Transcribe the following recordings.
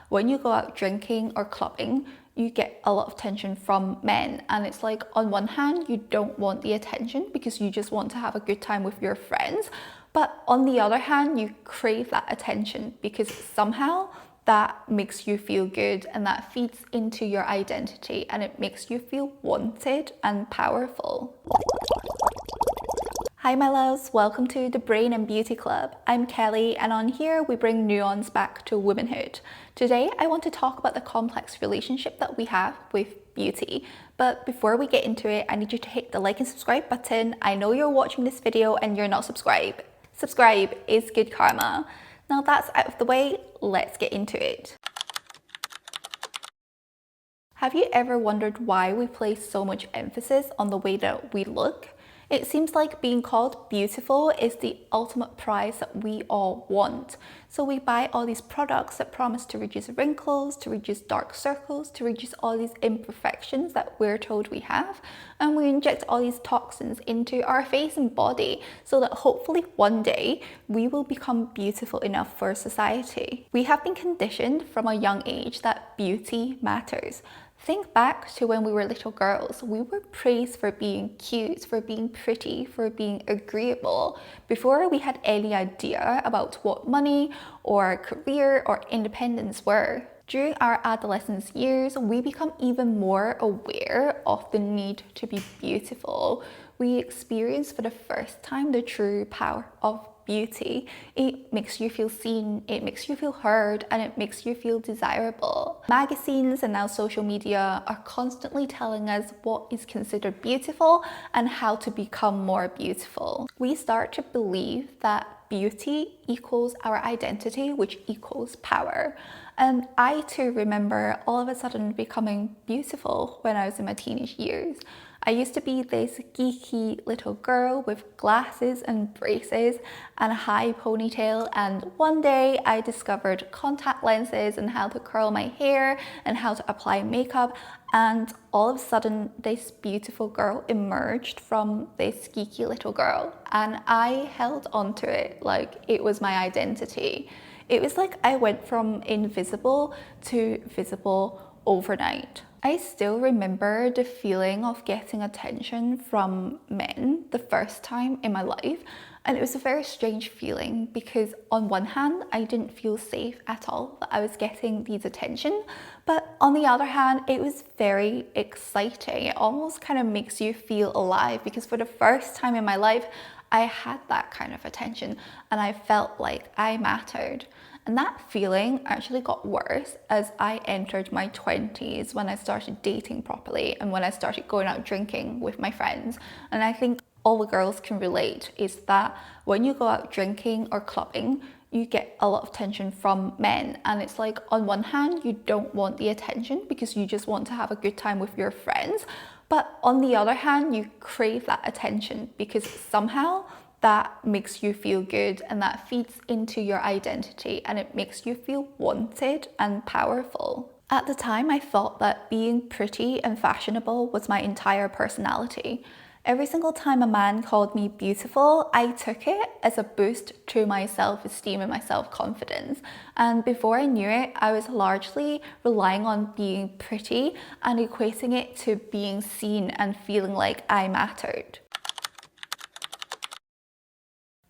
when you go out drinking or clubbing, you get a lot of attention from men. And it's like, on one hand, you don't want the attention because you just want to have a good time with your friends. But on the other hand, you crave that attention because somehow that makes you feel good and that feeds into your identity and it makes you feel wanted and powerful. Hi my loves, welcome to the Brain and Beauty Club. I'm Kelly and on here we bring nuance back to womanhood. Today I want to talk about the complex relationship that we have with beauty. But before we get into it, I need you to hit the like and subscribe button. I know you're watching this video and you're not subscribed. Subscribe is good karma. Now that's out of the way, let's get into it. Have you ever wondered why we place so much emphasis on the way that we look? It seems like being called beautiful is the ultimate prize that we all want. So we buy all these products that promise to reduce wrinkles, to reduce dark circles, to reduce all these imperfections that we're told we have. And we inject all these toxins into our face and body so that hopefully one day we will become beautiful enough for society. We have been conditioned from a young age that beauty matters. Think back to when we were little girls. We were praised for being cute, for being pretty, for being agreeable, before we had any idea about what money or career or independence were. During our adolescence years, we become even more aware of the need to be beautiful. We experience for the first time the true power of beauty. It makes you feel seen, it makes you feel heard, and it makes you feel desirable. Magazines and now social media are constantly telling us what is considered beautiful and how to become more beautiful. We start to believe that beauty equals our identity, which equals power. And I too remember all of a sudden becoming beautiful when I was in my teenage years. I used to be this geeky little girl with glasses and braces and a high ponytail, and one day I discovered contact lenses and how to curl my hair and how to apply makeup, and all of a sudden this beautiful girl emerged from this geeky little girl, and I held onto it like it was my identity. It was like I went from invisible to visible overnight. I still remember the feeling of getting attention from men the first time in my life, and it was a very strange feeling because on one hand I didn't feel safe at all that I was getting these attention, but on the other hand it was very exciting. It almost kind of makes you feel alive because for the first time in my life I had that kind of attention and I felt like I mattered. And that feeling actually got worse as I entered my 20s, when I started dating properly and when I started going out drinking with my friends. And I think all the girls can relate is that when you go out drinking or clubbing, you get a lot of attention from men. And it's like, on one hand, you don't want the attention because you just want to have a good time with your friends. But on the other hand, you crave that attention because somehow that makes you feel good and that feeds into your identity and it makes you feel wanted and powerful. At the time, I thought that being pretty and fashionable was my entire personality. Every single time a man called me beautiful, I took it as a boost to my self-esteem and my self-confidence. And before I knew it, I was largely relying on being pretty and equating it to being seen and feeling like I mattered.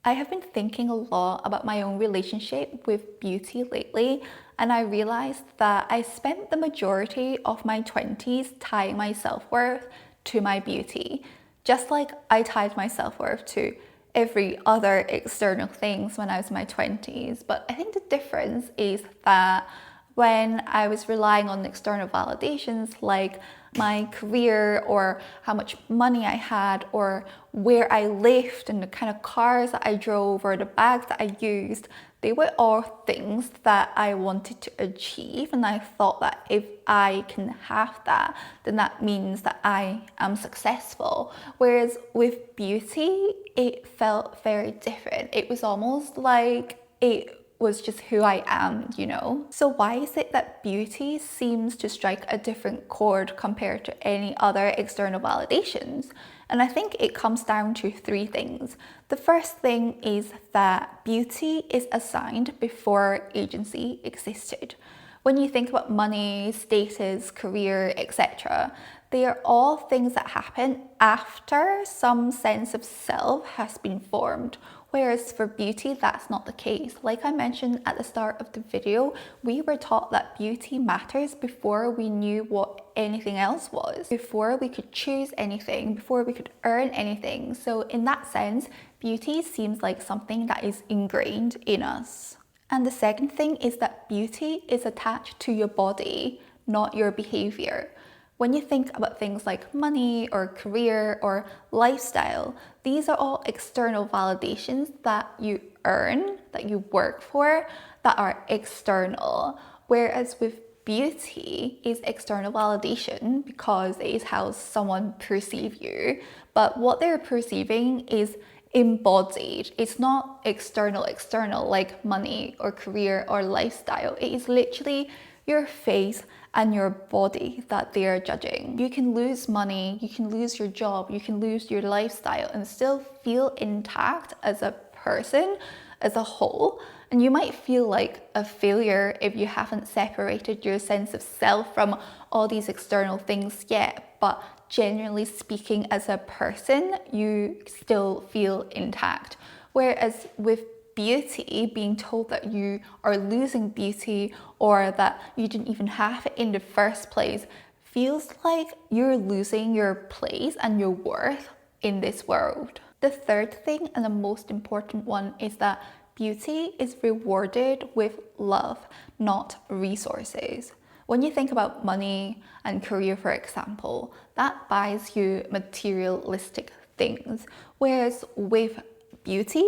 I have been thinking a lot about my own relationship with beauty lately, and I realized that I spent the majority of my 20s tying my self-worth to my beauty, just like I tied my self-worth to every other external things when I was in my 20s. But I think the difference is that when I was relying on external validations like my career or how much money I had or where I lived and the kind of cars that I drove or the bags that I used, they were all things that I wanted to achieve, and I thought that if I can have that, then that means that I am successful. Whereas with beauty, it felt very different. It was almost like it was just who I am, you know? So why is it that beauty seems to strike a different chord compared to any other external validations? And I think it comes down to three things. The first thing is that beauty is assigned before agency existed. When you think about money, status, career, etc., they are all things that happen after some sense of self has been formed. Whereas for beauty, that's not the case. Like I mentioned at the start of the video, we were taught that beauty matters before we knew what anything else was, before we could choose anything, before we could earn anything. So in that sense, beauty seems like something that is ingrained in us. And the second thing is that beauty is attached to your body, not your behavior. When you think about things like money or career or lifestyle, these are all external validations that you earn, that you work for, that are external. Whereas with beauty is external validation because it is how someone perceives you, but what they're perceiving is embodied. It's not external like money or career or lifestyle. It is literally your face and your body that they are judging. You can lose money, you can lose your job, you can lose your lifestyle and still feel intact as a person, as a whole. And you might feel like a failure if you haven't separated your sense of self from all these external things yet, but generally speaking, as a person, you still feel intact. Whereas with beauty, being told that you are losing beauty or that you didn't even have it in the first place feels like you're losing your place and your worth in this world. The third thing, and the most important one, is that beauty is rewarded with love, not resources. When you think about money and career, for example, that buys you materialistic things, whereas with beauty,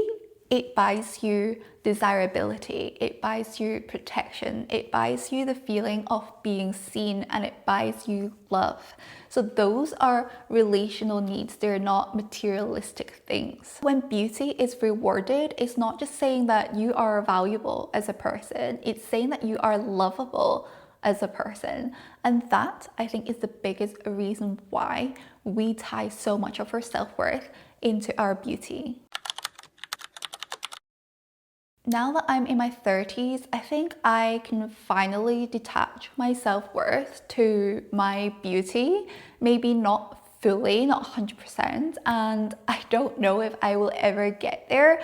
it buys you desirability, it buys you protection, it buys you the feeling of being seen, and it buys you love. So those are relational needs, they're not materialistic things. When beauty is rewarded, it's not just saying that you are valuable as a person, it's saying that you are lovable as a person. And that, I think, is the biggest reason why we tie so much of our self-worth into our beauty. Now that I'm in my 30s, I think I can finally detach my self-worth to my beauty. Maybe not fully, not 100%, and I don't know if I will ever get there,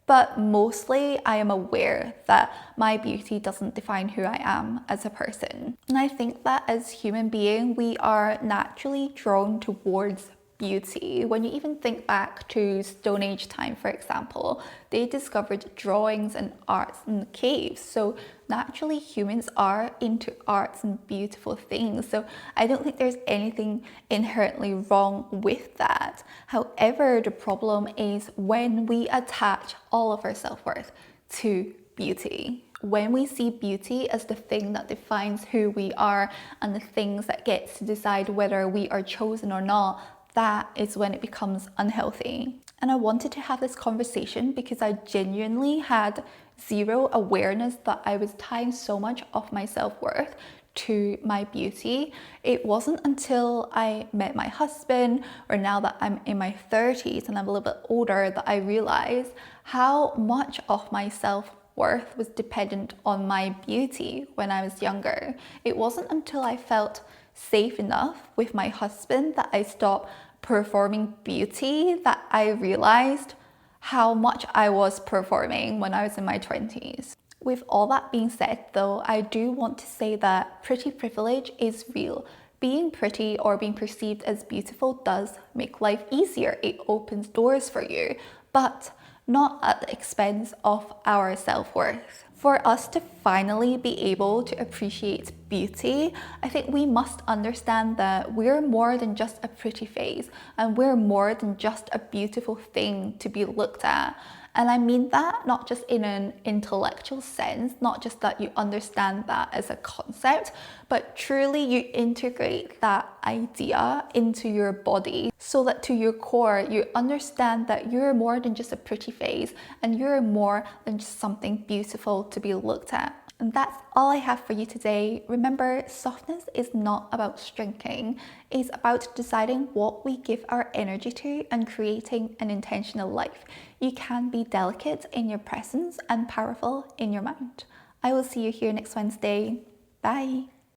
but mostly I am aware that my beauty doesn't define who I am as a person. And I think that as human beings, we are naturally drawn towards beauty. When you even think back to Stone Age time, for example, they discovered drawings and arts in caves. So naturally humans are into arts and beautiful things. So I don't think there's anything inherently wrong with that. However, the problem is when we attach all of our self-worth to beauty. When we see beauty as the thing that defines who we are and the things that gets to decide whether we are chosen or not, that is when it becomes unhealthy. And I wanted to have this conversation because I genuinely had zero awareness that I was tying so much of my self-worth to my beauty. It wasn't until I met my husband, or now that I'm in my 30s and I'm a little bit older, that I realized how much of my self-worth was dependent on my beauty when I was younger. It wasn't until I felt safe enough with my husband that I stopped performing beauty that I realized how much I was performing when I was in my 20s. With all that being said though, I do want to say that pretty privilege is real. Being pretty or being perceived as beautiful does make life easier. It opens doors for you, but not at the expense of our self-worth. For us to finally be able to appreciate beauty, I think we must understand that we're more than just a pretty face, and we're more than just a beautiful thing to be looked at. And I mean that not just in an intellectual sense, not just that you understand that as a concept, but truly you integrate that idea into your body so that to your core, you understand that you're more than just a pretty face and you're more than just something beautiful to be looked at. And that's all I have for you today. Remember, softness is not about shrinking. It's about deciding what we give our energy to and creating an intentional life. You can be delicate in your presence and powerful in your mind. I will see you here next Wednesday. Bye.